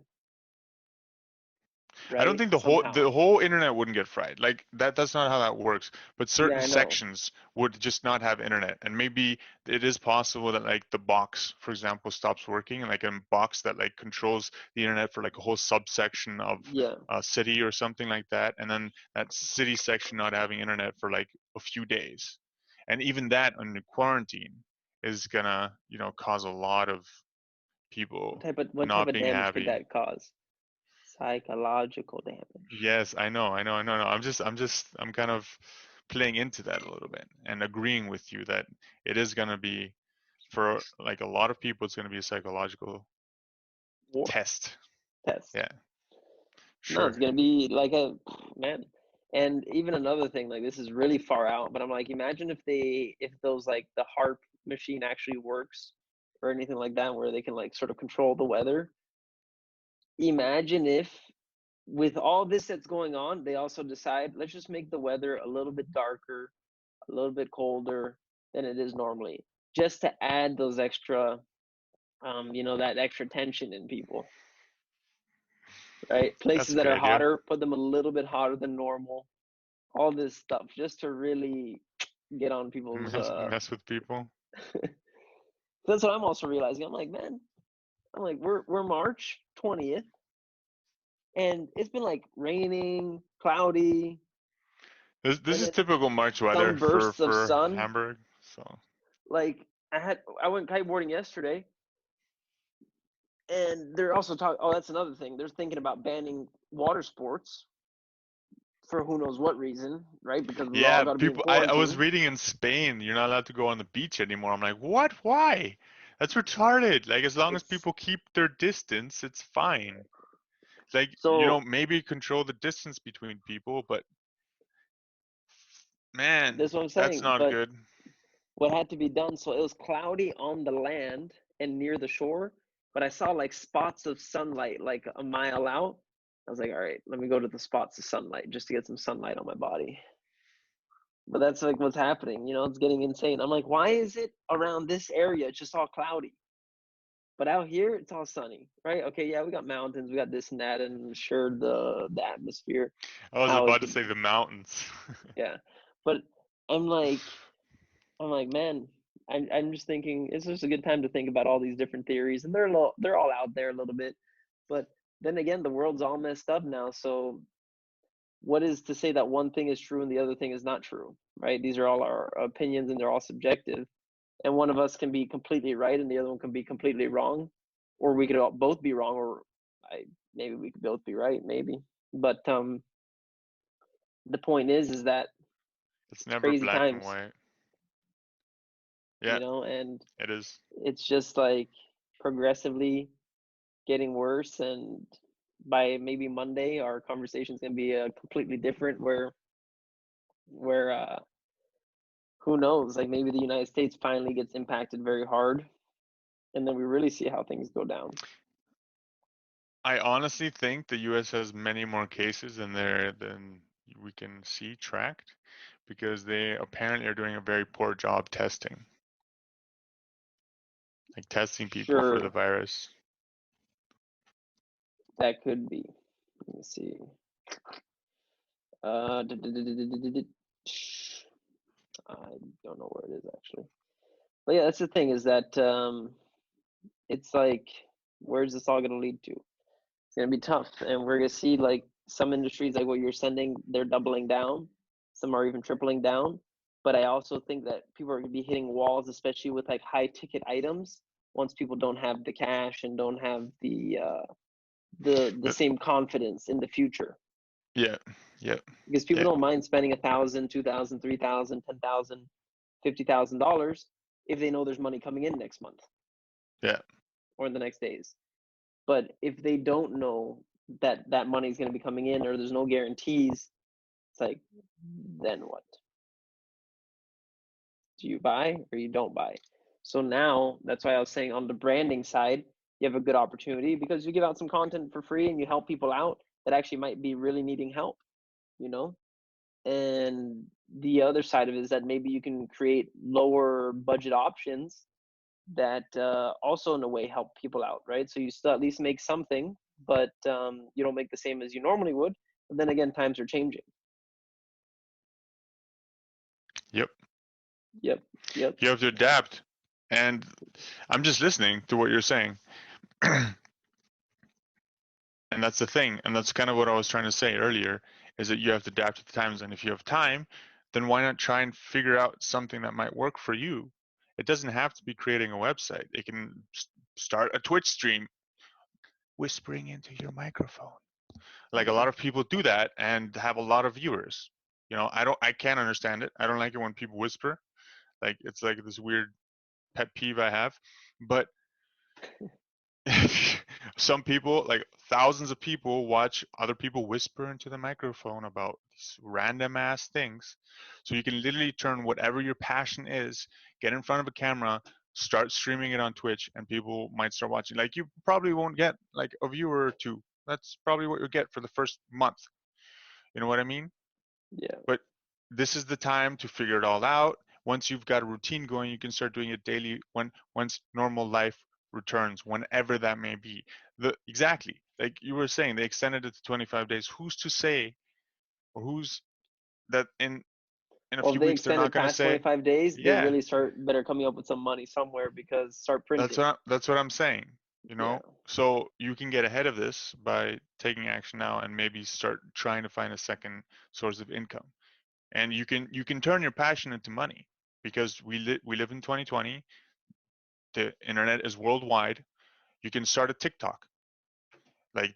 I don't right? think the whole Somehow. the whole internet wouldn't get fried. Like that's not how that works. But Yeah, certain I know. sections would just not have internet, and maybe it is possible that like the box, for example, stops working, and like a box that like controls the internet for like a whole subsection of Yeah. a city or something like that, and then that city section not having internet for like a few days, and even that under quarantine is gonna cause a lot of people What type not of being damage could happy. that cause? Psychological damage. Yes, I know, I know, I know. No, I'm kind of playing into that a little bit and agreeing with you that it is going to be, for like a lot of people, it's going to be a psychological War test. test. Yeah, No, sure. it's gonna be like a man. And even another thing, like this is really far out, but I'm like, imagine if those like the harp machine actually works or anything like that, where they can like sort of control the weather. Imagine if with all this that's going on, they also decide, let's just make the weather a little bit darker, a little bit colder than it is normally, just to add those extra, that extra tension in people, right? That's Places a that good are idea. hotter, put them a little bit hotter than normal, all this stuff just to really get on people's Mess with people. that's what I'm also realizing. I'm like, man, I'm like, we're March 20th and it's been like raining, cloudy, This and is then typical March weather some for bursts of for sun. Hamburg. So Like I went kiteboarding yesterday, and they're also talking. Oh, that's another thing. They're thinking about banning water sports for who knows what reason, right? Because we all Yeah, got to be in people. I was quarantine. reading in Spain, you're not allowed to go on the beach anymore. I'm like, what? Why? That's retarded. Like, as long as It's people keep their distance, it's fine. Like, so maybe control the distance between people, but man, that's what I'm that's saying. not But good. what had to be done? So it was cloudy on the land and near the shore, but I saw like spots of sunlight like a mile out. I was like, all right, let me go to the spots of sunlight just to get some sunlight on my body. But that's like what's happening, it's getting insane. I'm like, why is it around this area it's just all cloudy? But out here it's all sunny, right? Okay, yeah, we got mountains, we got this and that, and sure the atmosphere I was how is about to the say the mountains. yeah. But I'm like I'm like, man, I'm just thinking it's just a good time to think about all these different theories, and they're all out there a little bit. But then again, the world's all messed up now. So what is to say that one thing is true and the other thing is not true, right? These are all our opinions and they're all subjective. And one of us can be completely right and the other one can be completely wrong, or we could all both be wrong, or maybe we could both be right, maybe. But the point is that It's it's never crazy black and times, white. Yeah, and it is. it's just like progressively getting worse, and by maybe Monday our conversation is going to be completely different, where who knows, like maybe the United States finally gets impacted very hard, and then we really see how things go down. I honestly think the US has many more cases than we can see tracked because they apparently are doing a very poor job testing, like testing people for the Sure, virus. that could be. Let me see. I don't know where it is actually, but yeah, that's the thing, is that it's like, where's this all going to lead to? It's going to be tough, and we're going to see like some industries, like what you're sending, they're doubling down, some are even tripling down. But I also think that people are going to be hitting walls, especially with like high ticket items, once people don't have the cash and don't have the Uh, same confidence in the future, Yeah, yeah, because people yeah, don't mind spending 1,000, 2,000, 3,000, 10,000, $50,000 if they know there's money coming in next month yeah. or in the next days. But if they don't know that that money is going to be coming in, or there's no guarantees, it's like, then what? Do you buy or you don't buy? So now that's why I was saying, on the branding side, you have a good opportunity because you give out some content for free and you help people out that actually might be really needing help, you know? And the other side of it is that maybe you can create lower budget options that also in a way help people out, right? So you still at least make something, but you don't make the same as you normally would. But then again, times are changing. Yep. Yep, yep. You have to adapt. And I'm just listening to what you're saying. And that's the thing. And that's kind of what I was trying to say earlier, is that you have to adapt to the times. And if you have time, then why not try and figure out something that might work for you? It doesn't have to be creating a website. It can start a Twitch stream whispering into your microphone. Like a Yeah. lot of people do that and have a lot of viewers. I can't understand it. I don't like it when people whisper. Like it's like this weird pet peeve I have. But some people, like thousands of people, watch other people whisper into the microphone about these random ass things. So you can literally turn whatever your passion is, get in front of a camera, start streaming it on Twitch, and people might start watching. Like you probably won't get like a viewer or two. That's probably what you'll get for the first month. You know what I mean? Yeah. But this is the time to figure it all out. Once you've got a routine going, you can start doing it daily once normal life returns, whenever that may be. Exactly like you were saying, they extended it to 25 days. Who's to say, or who's that in a Well, if few they weeks they're extend not it going to past say, 25 days, they yeah, really start better coming up with some money somewhere, because start printing. that's what I'm saying. Yeah. So you can get ahead of this by taking action now and maybe start trying to find a second source of income. And you can turn your passion into money, because we live in 2020. the internet is worldwide. You can start a TikTok. Like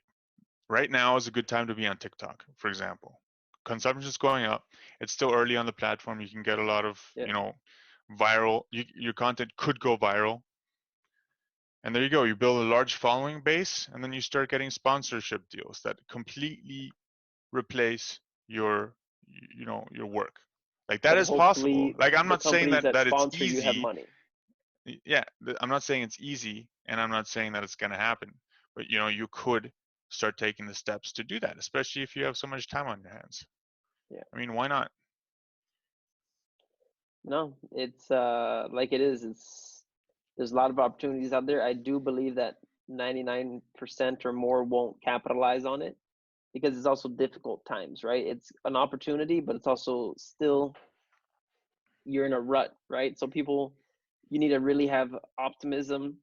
right now is a good time to be on TikTok, for example. Consumption is going up. It's still early on the platform. You can get a lot of, Yeah. viral. Your content could go viral. And there you go. You build a large following base, and then you start getting sponsorship deals that completely replace your, your work. Like that But is possible. hopefully Like I'm the not saying companies that that it's sponsor you have easy. money. Yeah, I'm not saying it's easy, and I'm not saying that it's going to happen. But you could start taking the steps to do that, especially if you have so much time on your hands. Yeah. I mean, why not? No, it's like it is. There's a lot of opportunities out there. I do believe that 99% or more won't capitalize on it because it's also difficult times, right? It's an opportunity, but it's also still you're in a rut, right? So you need to really have optimism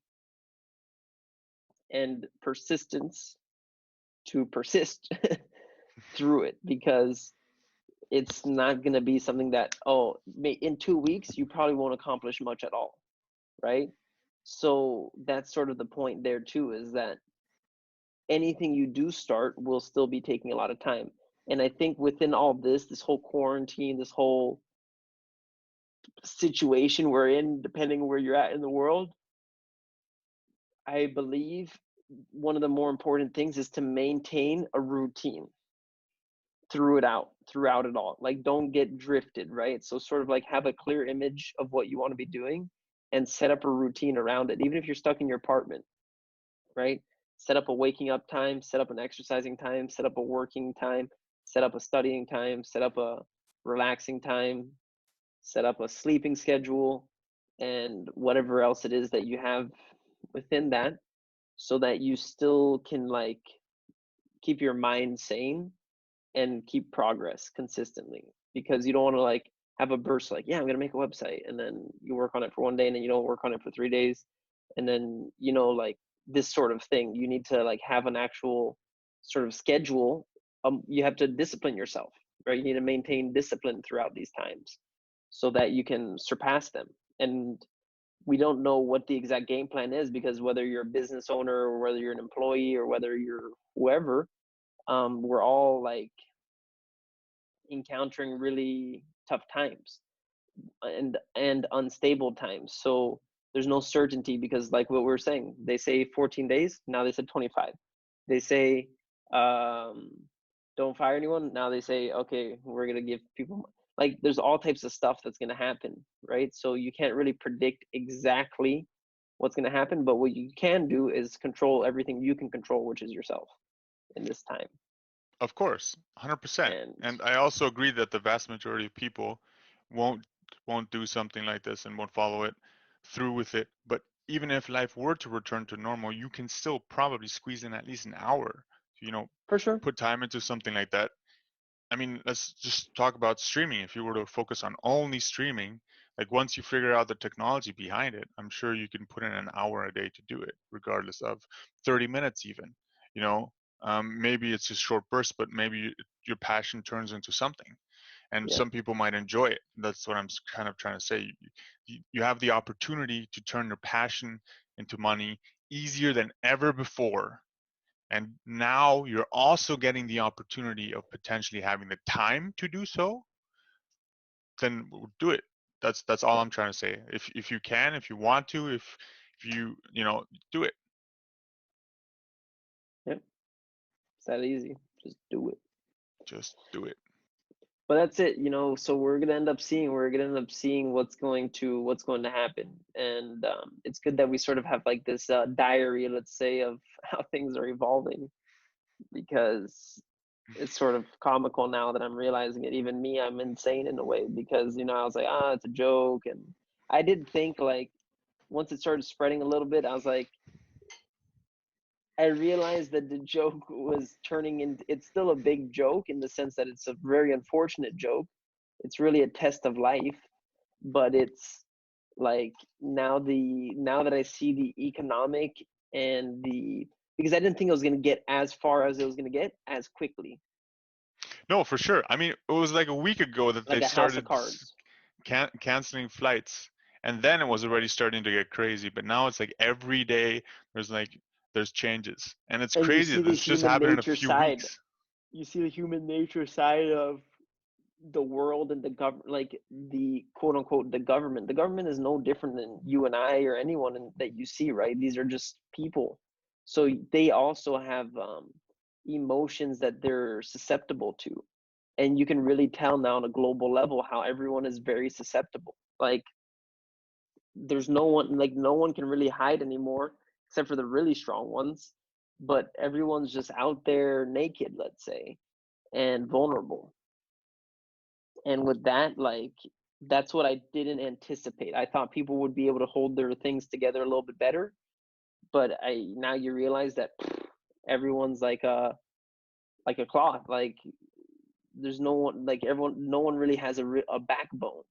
and persistence to persist through it because it's not going to be something that in 2 weeks you probably won't accomplish much at all, right? So that's sort of the point there too, is that anything you do start will still be taking a lot of time. And I think within all this whole quarantine, this whole situation we're in, depending where you're at in the world, I believe one of the more important things is to maintain a routine throughout it all. Like don't get drifted, right? So sort of like have a clear image of what you want to be doing and set up a routine around it. Even if you're stuck in your apartment, right? Set up a waking up time, set up an exercising time, set up a working time, set up a studying time, set up a relaxing time, set up a sleeping schedule, and whatever else it is that you have within that, so that you still can like keep your mind sane and keep progress consistently, because you don't want to like have a burst like, yeah, I'm going to make a website, and then you work on it for one day and then you don't work on it for 3 days, and then like this sort of thing. You need to like have an actual sort of schedule. You have to discipline yourself, right? You need to maintain discipline throughout these times so that you can surpass them. And we don't know what the exact game plan is, because whether you're a business owner or whether you're an employee or whether you're whoever, we're all like encountering really tough times and unstable times. So there's no certainty, because like what we're saying, they say 14 days, now they said 25. They say don't fire anyone, now they say okay, we're going to give people, like there's all types of stuff that's going to happen, right? So you can't really predict exactly what's going to happen, but what you can do is control everything you can control, which is yourself in this time. Of course, 100%. And I also agree that the vast majority of people won't do something like this and won't follow it through with it. But even if life were to return to normal, you can still probably squeeze in at least an hour, for sure, put time into something like that. I mean, let's just talk about streaming. If you were to focus on only streaming, like once you figure out the technology behind it, I'm sure you can put in an hour a day to do it, regardless of 30 minutes even. Maybe it's just short bursts, but maybe your passion turns into something, and yeah, some people might enjoy it. That's what I'm kind of trying to say. You have the opportunity to turn your passion into money easier than ever before. And now you're also getting the opportunity of potentially having the time to do so. Then do it. That's all I'm trying to say. If you can, if you want to, if you do it. yep, it's that easy. Just do it. Just do it. But that's it, so we're gonna end up seeing what's going to happen. And it's good that we sort of have like this diary, let's say, of how things are evolving, because it's sort of comical now that I'm realizing it. Even me, I'm insane in a way, because I was like, it's a joke. And I did think, like, once it started spreading a little bit, I was like, I realized that the joke was turning into, it's still a big joke in the sense that it's a very unfortunate joke. It's really a test of life, but it's like now that I see the economic and because I didn't think it was going to get as far as it was going to get as quickly. No, for sure. I mean, it was like a week ago that Like they a house of started cards. canceling flights, and then it was already starting to get crazy. But now it's like every day there's changes, and it's And you crazy. see the This just human happened in a nature few side. weeks. You see the human nature side of the world and the government, like the quote unquote the government. The government is no different than you and I or anyone that you see, right? These are just people. So they also have emotions that they're susceptible to. And you can really tell now on a global level how everyone is very susceptible. Like there's no one, like no one can really hide anymore except for the really strong ones, but everyone's just out there naked, let's say, and vulnerable. And with that, like that's what I didn't anticipate. I thought people would be able to hold their things together a little bit better, but I now you realize that everyone's like a cloth. Like there's no one, like everyone, no one really has a backbone,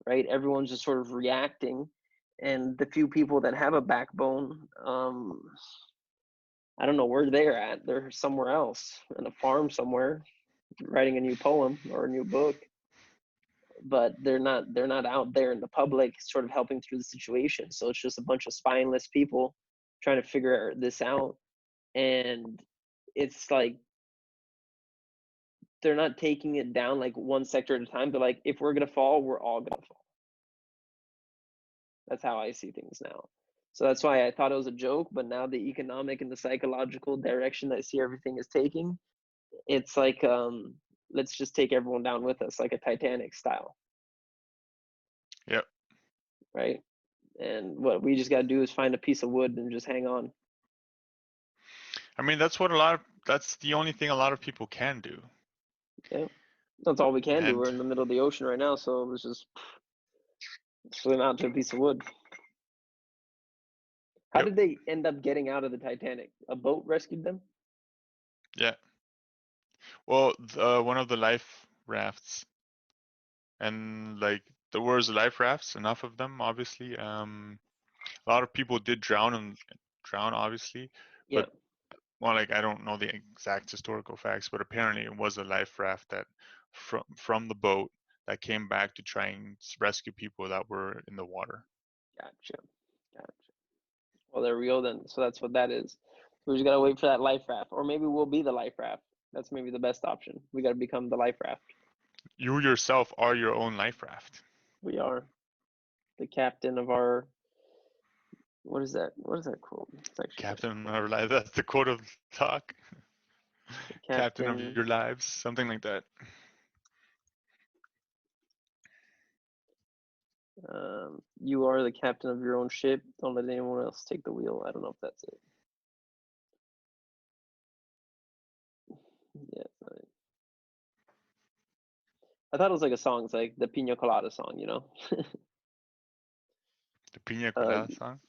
right? Everyone's just sort of reacting, and the few people that have a backbone, I don't know where they're at. They're somewhere else in a farm somewhere, writing a new poem or a new book, but they're not out there in the public sort of helping through the situation. So it's just a bunch of spineless people trying to figure this out. And it's like they're not taking it down like one sector at a time. They're like, if we're gonna fall, we're all gonna fall. That's how I see things now. So that's why I thought it was a joke, but now the economic and the psychological direction that I see everything is taking, it's like let's just take everyone down with us, like a Titanic style. Yep. Right? And what we just got to do is find a piece of wood and just hang on. I mean, that's the only thing a lot of people can do. Yeah, that's all we can do. And We're in the middle of the ocean right now, so let's just swim out to a piece of wood. How yep. did they end up getting out of the Titanic? A boat rescued them? Yeah. Well, one of the life rafts, and like there was life rafts, enough of them, obviously. A lot of people did drown, obviously, Yeah. but well, like I don't know the exact historical facts, but apparently it was a life raft that from the boat that came back to try and rescue people that were in the water. Gotcha. Gotcha. Well, they're real then. So that's what that is. We just gotta wait for that life raft, or maybe we'll be the life raft. That's maybe the best option. We gotta become the life raft. You yourself are your own life raft. We are the captain of our. What is that? What is that quote? It's actually Captain of our lives. That's the quote of the talk. the Captain of captain. your lives, something like that. You are the captain of your own ship. Don't let anyone else take the wheel. I don't know if that's it. Yeah, I thought it was like a song. It's like the Pina Colada song, you know? The Pina uh, Colada song.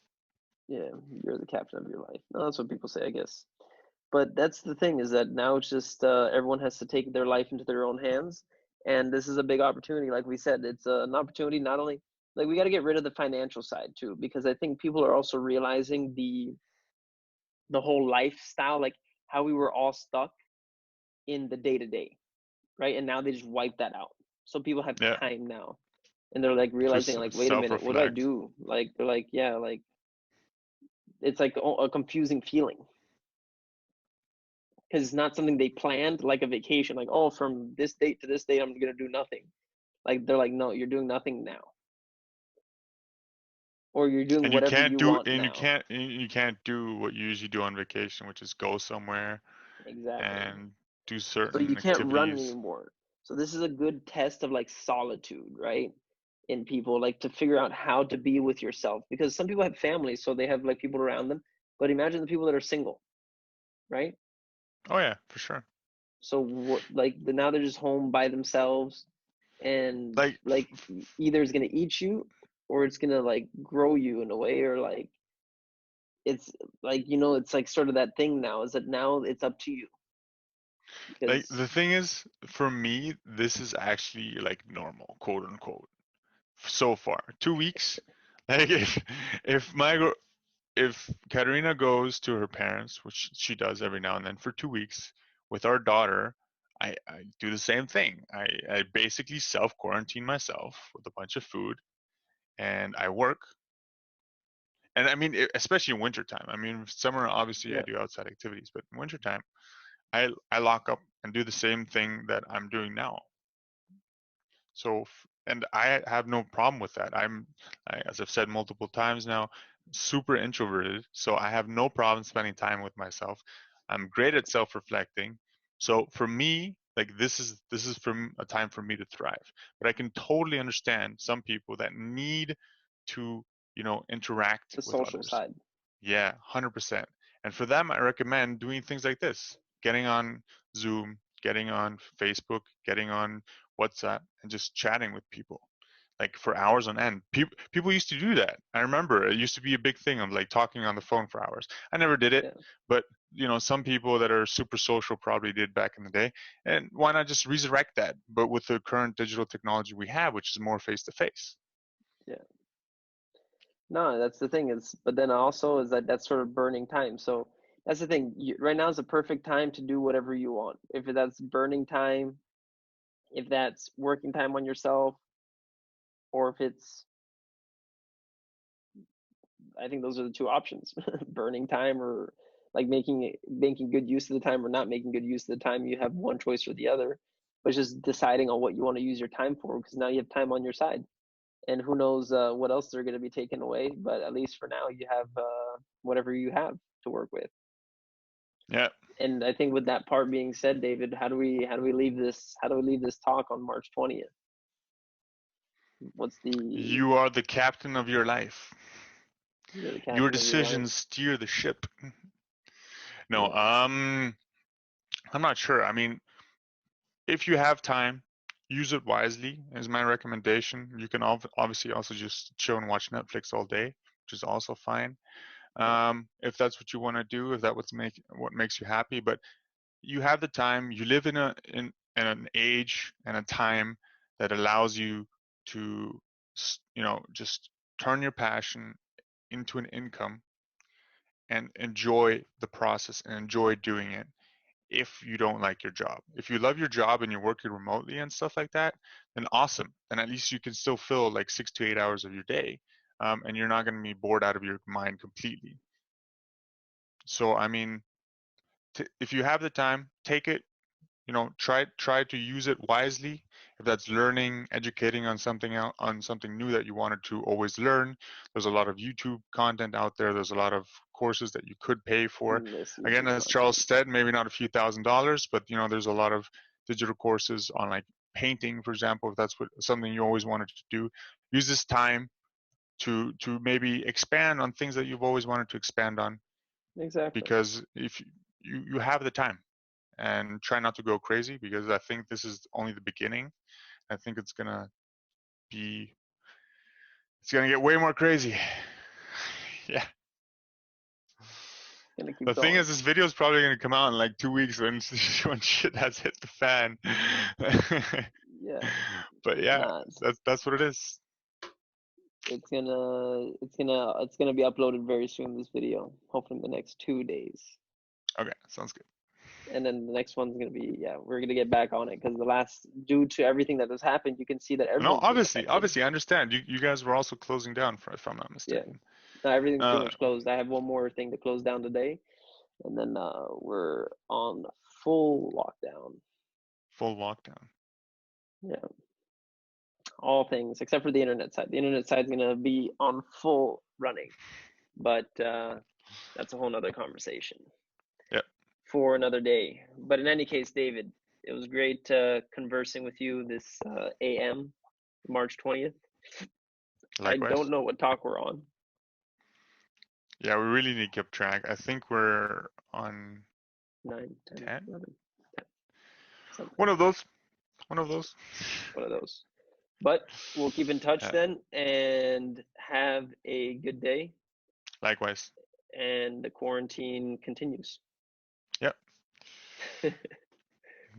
yeah, you're the captain of your life. No, that's what people say, I guess. But that's the thing is that now it's just everyone has to take their life into their own hands. And this is a big opportunity. Like we said, it's an opportunity not only, like we got to get rid of the financial side too, because I think people are also realizing the whole lifestyle, like how we were all stuck in the day to day, right? And now they just wipe that out. So people have Yeah, time now, and they're like realizing, just like, wait a minute, what do I self-reflect. do? Like they're like, yeah, like it's like a confusing feeling because it's not something they planned, like a vacation. Like, oh, from this date to this date, I'm gonna do nothing. Like they're like, no, you're doing nothing now, or you're doing And you whatever can't you do want now. you can't do what you usually do on vacation, which is go somewhere Exactly. and do So you certain can't run activities. anymore. So this is a good test of like solitude, right? In people, like to figure out how to be with yourself. Because some people have families, so they have like people around them. But imagine the people that are single, right? Oh yeah, for sure. So what, like now they're just home by themselves, and Like like either it's gonna eat you, or it's gonna like grow you in a way, or like it's like it's like sort of that thing now is that now it's up to you like because the thing is, for me, this is actually like normal, quote unquote. So far, 2 weeks. Like if my if Katerina goes to her parents, which she does every now and then for 2 weeks, with our daughter, I do the same thing. I basically self quarantine myself with a bunch of food, and I work. And I mean, especially in wintertime. I mean, summer, obviously, I Yeah. do outside activities, but in wintertime, I lock up and do the same thing that I'm doing now. So, and I have no problem with that. As I've said multiple times now, super introverted. So I have no problem spending time with myself. I'm great at self-reflecting. So for me, like this is from a time for me to thrive. But I can totally understand some people that need to, interact The with social others. side. Yeah, 100%. And for them, I recommend doing things like this, getting on Zoom, getting on Facebook, getting on WhatsApp, and just chatting with people like for hours on end. People used to do that. I remember it used to be a big thing of like talking on the phone for hours. I never did it, Yeah. but some people that are super social probably did back in the day. And why not just resurrect that, but with the current digital technology we have, which is more face to face. Yeah. No, that's the thing is, but then also is that that's sort of burning time. So that's the thing. Right now is the perfect time to do whatever you want. If that's burning time, if that's working time on yourself, or if it's, I think those are the two options: burning time or like making good use of the time or not making good use of the time. You have one choice or the other, but it's just deciding on what you want to use your time for because now you have time on your side. And who knows what else they're going to be taken away, but at least for now you have whatever you have to work with. Yeah. And I think with that part being said, David, how do we leave this talk on March 20th? What's the You are the captain of your life. You're the Your captain of your life? decisions steer the ship. No, Yeah, I'm not sure. I mean, if you have time, use it wisely is my recommendation. You can obviously also just chill and watch Netflix all day, which is also fine. yeah, If that's what you want to do, if that what makes you happy, but you have the time. You live in an age and a time that allows you to, just turn your passion into an income and enjoy the process and enjoy doing it if you don't like your job. If you love your job and you're working remotely and stuff like that, then awesome. Then at least you can still fill like 6 to 8 hours of your day, and you're not going to be bored out of your mind completely. So, I mean, if you have the time, take it. Try to use it wisely. If that's learning, educating on something on something new that you wanted to always learn, there's a lot of YouTube content out there. There's a lot of courses that you could pay for. this Again, YouTube as Charles content. said, maybe not a few $1,000s, but there's a lot of digital courses on like painting, for example, if that's something you always wanted to do. Use this time to maybe expand on things that you've always wanted to expand on, Exactly. because if you have the time, and try not to go crazy, because I think this is only the beginning. I think be it's gonna get way more crazy. Yeah. Gonna keep The thing going. is, this video is probably gonna come out in like 2 weeks when shit has hit the fan. Yeah. But yeah, Nah, that's what it is. it's gonna be uploaded very soon. This video, hopefully in the next 2 days. Okay, sounds good. And then the next one's gonna be, yeah, we're gonna get back on it because due to everything that has happened, you can see that No, everyone's being obviously, affected. I understand. You guys were also closing down, if I'm not Yeah, mistaken. no, everything's pretty Uh, much closed. I have one more thing to close down today, and then we're on full lockdown. Full lockdown. Yeah, all things except for the internet side. The internet side is gonna be on full running, but that's a whole nother conversation Yep. for another day. But in any case, David, it was great conversing with you this AM, March 20th. I don't Likewise. know what talk we're on. Yeah, we really need to keep track. I think we're on 9, 10, 10. 11, 10, something One like of that. those. One of those. One of those. But we'll keep in touch Yeah. then and have a good day. Likewise. And the quarantine continues. Yep.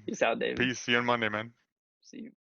Peace out, David. Peace. See you on Monday, man. See you.